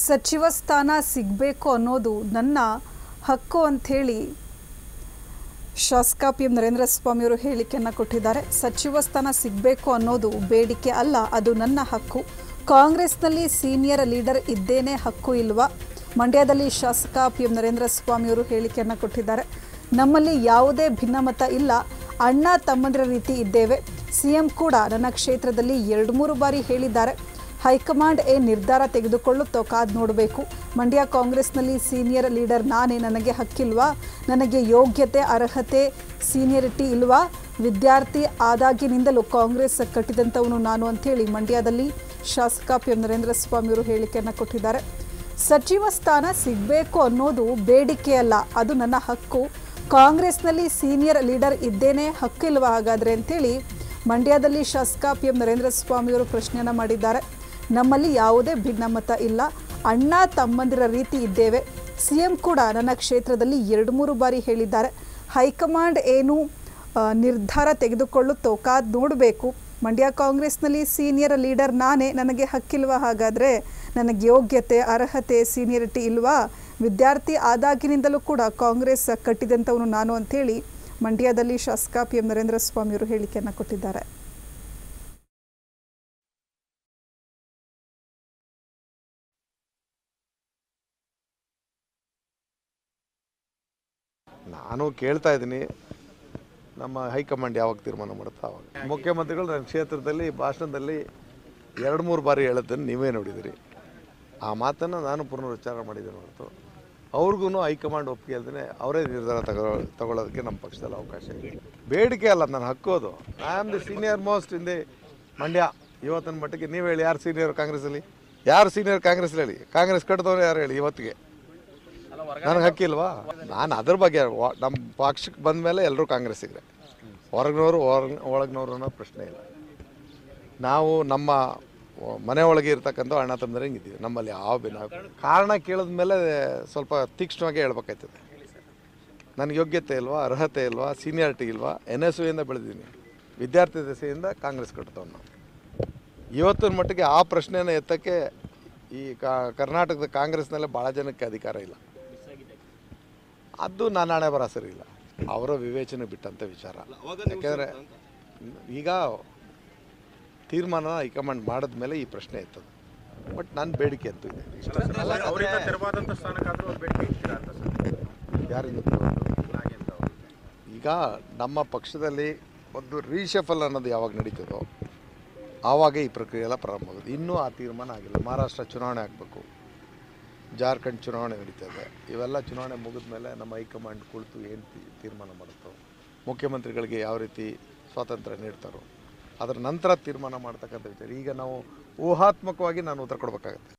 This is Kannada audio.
ಸಚಿವ ಸ್ಥಾನ ಸಿಗಬೇಕು ಅನ್ನೋದು ನನ್ನ ಹಕ್ಕು ಅಂತ ಹೇಳಿ ಶಾಸಕ ಪಿ ಎಂ ನರೇಂದ್ರ ಸ್ವಾಮಿ ಅವರು ಹೇಳಿಕೆಯನ್ನು ಕೊಟ್ಟಿದ್ದಾರೆ. ಸಚಿವ ಸ್ಥಾನ ಸಿಗಬೇಕು ಅನ್ನೋದು ಬೇಡಿಕೆ ಅಲ್ಲ, ಅದು ನನ್ನ ಹಕ್ಕು. ಕಾಂಗ್ರೆಸ್ನಲ್ಲಿ ಸೀನಿಯರ್ ಲೀಡರ್ ಇದ್ದೇನೆ, ಹಕ್ಕು ಇಲ್ವಾ? ಮಂಡ್ಯದಲ್ಲಿ ಶಾಸಕ ಪಿ ಎಂ ನರೇಂದ್ರ ಸ್ವಾಮಿ ಅವರು ಹೇಳಿಕೆಯನ್ನು ಕೊಟ್ಟಿದ್ದಾರೆ. ನಮ್ಮಲ್ಲಿ ಯಾವುದೇ ಭಿನ್ನಮತ ಇಲ್ಲ, ಅಣ್ಣ ತಮ್ಮಂದಿರ ರೀತಿ ಇದ್ದೇವೆ. ಸಿಎಂ ಕೂಡ ನನ್ನ ಕ್ಷೇತ್ರದಲ್ಲಿ 2-3 ಬಾರಿ ಹೇಳಿದ್ದಾರೆ. ಹೈಕಮಾಂಡ್ ನಿರ್ಧಾರ ತೆಗೆದುಕೊಳ್ಳುತ್ತೋ ಕಾದು ನೋಡಬೇಕು. ಮಂಡ್ಯ ಕಾಂಗ್ರೆಸ್ನಲ್ಲಿ ಸೀನಿಯರ್ ಲೀಡರ್ ನಾನೇ, ನನಗೆ ಹಕ್ಕಿಲ್ವಾ? ನನಗೆ ಯೋಗ್ಯತೆ, ಅರ್ಹತೆ, ಸೀನಿಯರಿಟಿ ಇಲ್ವಾ? ವಿದ್ಯಾರ್ಥಿ ಆದಾಗಿನಿಂದಲೂ ಕಾಂಗ್ರೆಸ್ ಕಟ್ಟಿದಂಥವನು ನಾನು ಅಂಥೇಳಿ ಮಂಡ್ಯದಲ್ಲಿ ಶಾಸಕ ಪಿ ಎಂ ನರೇಂದ್ರ ಸ್ವಾಮಿ ಅವರು ಹೇಳಿಕೆಯನ್ನು ಕೊಟ್ಟಿದ್ದಾರೆ. ಸಚಿವ ಸ್ಥಾನ ಸಿಗಬೇಕು ಅನ್ನೋದು ಬೇಡಿಕೆ ಅಲ್ಲ, ಅದು ನನ್ನ ಹಕ್ಕು. ಕಾಂಗ್ರೆಸ್ನಲ್ಲಿ ಸೀನಿಯರ್ ಲೀಡರ್ ಇದ್ದೇನೆ, ಹಕ್ಕಿಲ್ವಾ ಹಾಗಾದರೆ ಅಂಥೇಳಿ ಮಂಡ್ಯದಲ್ಲಿ ಶಾಸಕ ಪಿ ಎಂ ನರೇಂದ್ರ ಸ್ವಾಮಿ ಅವರು ಪ್ರಶ್ನೆಯನ್ನು ಮಾಡಿದ್ದಾರೆ. ನಮ್ಮಲ್ಲಿ ಯಾವುದೇ ಭಿನ್ನಮತ ಇಲ್ಲ, ಅಣ್ಣ ತಮ್ಮಂದಿರ ರೀತಿ ಇದ್ದೇವೆ. ಸಿಎಂ ಕೂಡ ನನ್ನ ಕ್ಷೇತ್ರದಲ್ಲಿ 2-3 ಬಾರಿ ಹೇಳಿದ್ದಾರೆ. ಹೈಕಮಾಂಡ್ ನಿರ್ಧಾರ ತೆಗೆದುಕೊಳ್ಳುತ್ತೋ ಕಾದು ನೋಡಬೇಕು. ಮಂಡ್ಯ ಕಾಂಗ್ರೆಸ್ನಲ್ಲಿ ಸೀನಿಯರ್ ಲೀಡರ್ ನಾನೇ, ನನಗೆ ಹಕ್ಕಿಲ್ವಾ ಹಾಗಾದರೆ? ನನಗೆ ಯೋಗ್ಯತೆ, ಅರ್ಹತೆ, ಸೀನಿಯರಿಟಿ ಇಲ್ವಾ? ವಿದ್ಯಾರ್ಥಿ ಆದಾಗಿನಿಂದಲೂ ಕೂಡ ಕಾಂಗ್ರೆಸ್ ಕಟ್ಟಿದಂಥವನು ನಾನು ಅಂಥೇಳಿ ಮಂಡ್ಯದಲ್ಲಿ ಶಾಸಕ ಪಿ ಎಂ ನರೇಂದ್ರ ಸ್ವಾಮಿ ಅವರು ಹೇಳಿಕೆಯನ್ನು ಕೊಟ್ಟಿದ್ದಾರೆ. ನಾನು ಕೇಳ್ತಾ ಇದ್ದೀನಿ, ನಮ್ಮ ಹೈಕಮಾಂಡ್ ಯಾವಾಗ ತೀರ್ಮಾನ ಮಾಡುತ್ತಾ ಆವಾಗ. ಮುಖ್ಯಮಂತ್ರಿಗಳು ನನ್ನ ಕ್ಷೇತ್ರದಲ್ಲಿ ಭಾಷಣದಲ್ಲಿ 2-3 ಬಾರಿ ಹೇಳೋದನ್ನು ನೀವೇ ನೋಡಿದಿರಿ. ಆ ಮಾತನ್ನು ನಾನು ಪುನರುಚ್ಚಾರ ಮಾಡಿದ್ದೇನೆ ಹೊರತು ಅವ್ರಿಗೂ ಹೈಕಮಾಂಡ್ ಒಪ್ಪಿಗೆ ಇಲ್ಲದೇ ಅವರೇ ನಿರ್ಧಾರ ತಗೊಳ್ಳೋದಕ್ಕೆ ನಮ್ಮ ಪಕ್ಷದಲ್ಲಿ ಅವಕಾಶ ಇದೆ. ಬೇಡಿಕೆ ಅಲ್ಲ, ನನ್ನ ಹಕ್ಕು ಅದು. I am the senior most in the Mandya. ಇವತ್ತಿನ ಮಟ್ಟಿಗೆ ನೀವು ಹೇಳಿ, ಯಾರು ಸೀನಿಯರ್ ಕಾಂಗ್ರೆಸ್ಸಲ್ಲಿ? ಯಾರು ಸೀನಿಯರ್ ಕಾಂಗ್ರೆಸ್ ಹೇಳಿ? ಕಾಂಗ್ರೆಸ್ ಕಟ್ಟಿದವರು ಯಾರು ಹೇಳಿ? ಇವತ್ತಿಗೆ ನನಗೆ ಹಕ್ಕಿಲ್ವಾ? ನಾನು ಅದ್ರ ಬಗ್ಗೆ, ನಮ್ಮ ಪಕ್ಷಕ್ಕೆ ಬಂದ ಮೇಲೆ ಎಲ್ಲರೂ ಕಾಂಗ್ರೆಸ್ಸಿಗೆ, ಹೊರಗಿನವರು ಒಳಗಿನವರು ಅನ್ನೋ ಪ್ರಶ್ನೆ ಇಲ್ಲ. ನಾವು ನಮ್ಮ ಮನೆ ಒಳಗೆ ಇರ್ತಕ್ಕಂಥ ಅಣ್ಣ ತಮ್ಮಂದಿರಂಗೆ ಇದ್ದೀವಿ. ನಮ್ಮಲ್ಲಿ ಯಾವ ಕಾರಣ ಕೇಳಿದ ಮೇಲೆ ಸ್ವಲ್ಪ ತೀಕ್ಷ್ಣವಾಗಿ ಹೇಳ್ಬೇಕಾಯ್ತದೆ. ನನಗೆ ಯೋಗ್ಯತೆ ಇಲ್ವಾ, ಅರ್ಹತೆ ಇಲ್ವಾ, ಸೀನಿಯಾರಿಟಿ ಇಲ್ವಾ? NSUಯಿಂದ ಬೆಳೆದಿದ್ದೀನಿ, ವಿದ್ಯಾರ್ಥಿ ದಶೆಯಿಂದ ಕಾಂಗ್ರೆಸ್ ಕಟ್ತವ್ ನಾವು. ಇವತ್ತಿನ ಮಟ್ಟಿಗೆ ಆ ಪ್ರಶ್ನೆಯನ್ನು ಎತ್ತಕ್ಕೆ ಈ ಕರ್ನಾಟಕದ ಕಾಂಗ್ರೆಸ್ನಲ್ಲೇ ಭಾಳ ಜನಕ್ಕೆ ಅಧಿಕಾರ ಇಲ್ಲ. ಅದು ನನ್ನ ಹಣೆ ಬರ ಸರಿ ಇಲ್ಲ, ಅವರ ವಿವೇಚನೆ ಬಿಟ್ಟಂಥ ವಿಚಾರ. ಯಾಕೆಂದರೆ ಈಗ ತೀರ್ಮಾನ ಹೈಕಮಾಂಡ್ ಮಾಡಿದ ಮೇಲೆ ಈ ಪ್ರಶ್ನೆ ಇರ್ತದೆ. ಬಟ್ ನನ್ನ ಬೇಡಿಕೆ ಅಂತೂ ಇದೆ. ಯಾರಿಂದ? ಈಗ ನಮ್ಮ ಪಕ್ಷದಲ್ಲಿ ಒಂದು ರೀಶಫಲ್ ಅನ್ನೋದು ಯಾವಾಗ ನಡೀತದೋ ಆವಾಗ ಈ ಪ್ರಕ್ರಿಯೆ ಎಲ್ಲ ಪ್ರಾರಂಭ ಆಗೋದು. ಇನ್ನೂ ಆ ತೀರ್ಮಾನ ಆಗಿಲ್ಲ. ಮಹಾರಾಷ್ಟ್ರ ಚುನಾವಣೆ ಆಗಬೇಕು, ಜಾರ್ಖಂಡ್ ಚುನಾವಣೆ ನಡೀತದೆ. ಇವೆಲ್ಲ ಚುನಾವಣೆ ಮುಗಿದ ಮೇಲೆ ನಮ್ಮ ಹೈಕಮಾಂಡ್ ಕುಳಿತು ಏನು ತೀರ್ಮಾನ ಮಾಡುತ್ತೋ, ಮುಖ್ಯಮಂತ್ರಿಗಳಿಗೆ ಯಾವ ರೀತಿ ಸ್ವಾತಂತ್ರ್ಯ ನೀಡ್ತಾರೋ, ಅದರ ನಂತರ ತೀರ್ಮಾನ ಮಾಡ್ತಕ್ಕಂಥ ವಿಚಾರ. ಈಗ ನಾವು ಊಹಾತ್ಮಕವಾಗಿ ನಾನು ಉತ್ತರ ಕೊಡಬೇಕಾಗತ್ತೆ.